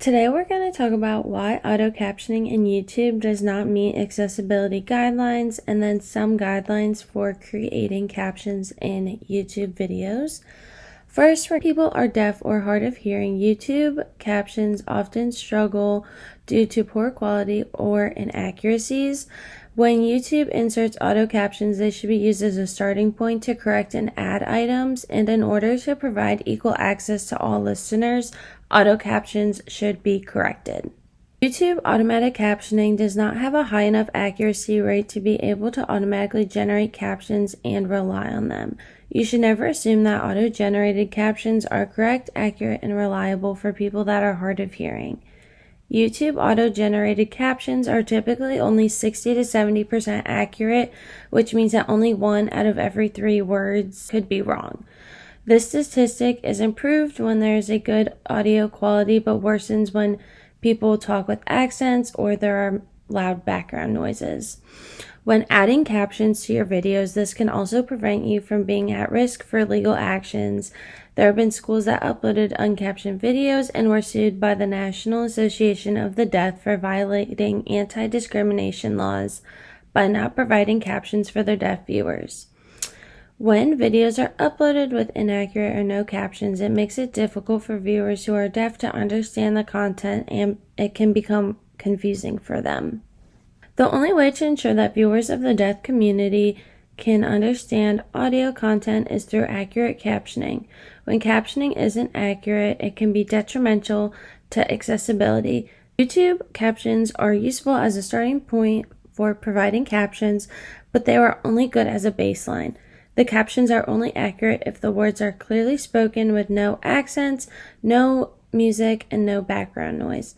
Today we're going to talk about why auto captioning in YouTube does not meet accessibility guidelines and then some guidelines for creating captions in YouTube videos. First, for people are deaf or hard of hearing, YouTube captions often struggle due to poor quality or inaccuracies. When YouTube inserts auto captions, they should be used as a starting point to correct and add items, and in order to provide equal access to all listeners, auto captions should be corrected. YouTube automatic captioning does not have a high enough accuracy rate to be able to automatically generate captions and rely on them. You should never assume that auto-generated captions are correct, accurate, and reliable for people that are hard of hearing. YouTube auto-generated captions are typically only 60 to 70% accurate, which means that only 1 out of every 3 words could be wrong. This statistic is improved when there is a good audio quality, but worsens when people talk with accents or there are loud background noises. When adding captions to your videos, this can also prevent you from being at risk for legal actions. There have been schools that uploaded uncaptioned videos and were sued by the National Association of the Deaf for violating anti-discrimination laws by not providing captions for their deaf viewers. When videos are uploaded with inaccurate or no captions, it makes it difficult for viewers who are deaf to understand the content, and it can become confusing for them. The only way to ensure that viewers of the deaf community can understand audio content is through accurate captioning. When captioning isn't accurate, it can be detrimental to accessibility. YouTube captions are useful as a starting point for providing captions, but they are only good as a baseline. The captions are only accurate if the words are clearly spoken with no accents, no music, and no background noise.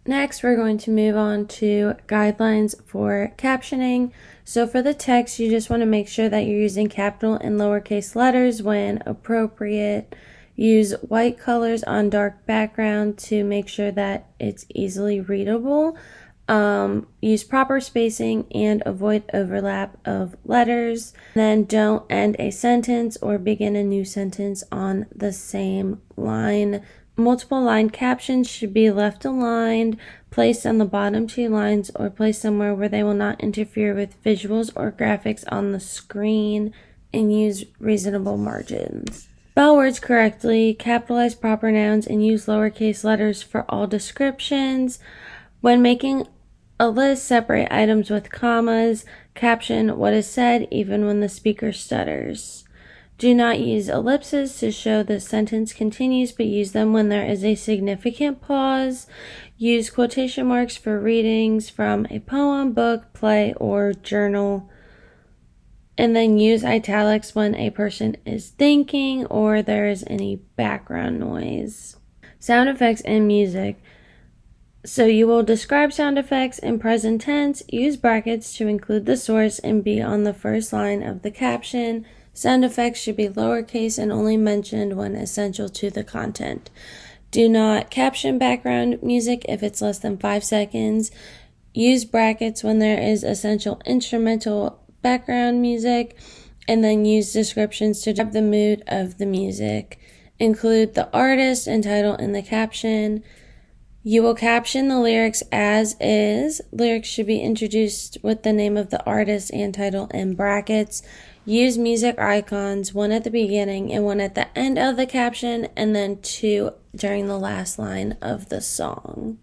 Next, we're going to move on to guidelines for captioning. So for the text, you just want to make sure that you're using capital and lowercase letters when appropriate. Use white colors on dark background to make sure that it's easily readable. Use proper spacing and avoid overlap of letters. Then don't end a sentence or begin a new sentence on the same line. Multiple line captions should be left aligned, placed on the bottom 2 lines, or placed somewhere where they will not interfere with visuals or graphics on the screen, and use reasonable margins. Spell words correctly, capitalize proper nouns, and use lowercase letters for all descriptions. When making a list, separate items with commas. Caption what is said even when the speaker stutters. Do not use ellipses to show the sentence continues, but use them when there is a significant pause. Use quotation marks for readings from a poem, book, play, or journal. And then use italics when a person is thinking or there is any background noise. Sound effects and music. So you will describe sound effects in present tense, use brackets to include the source, and be on the first line of the caption. Sound effects should be lowercase and only mentioned when essential to the content. Do not caption background music if it's less than 5 seconds. Use brackets when there is essential instrumental background music, and then use descriptions to describe the mood of the music. Include the artist and title in the caption. You will caption the lyrics as is. Lyrics should be introduced with the name of the artist and title in brackets. Use music icons, one at the beginning and one at the end of the caption, and then 2 during the last line of the song.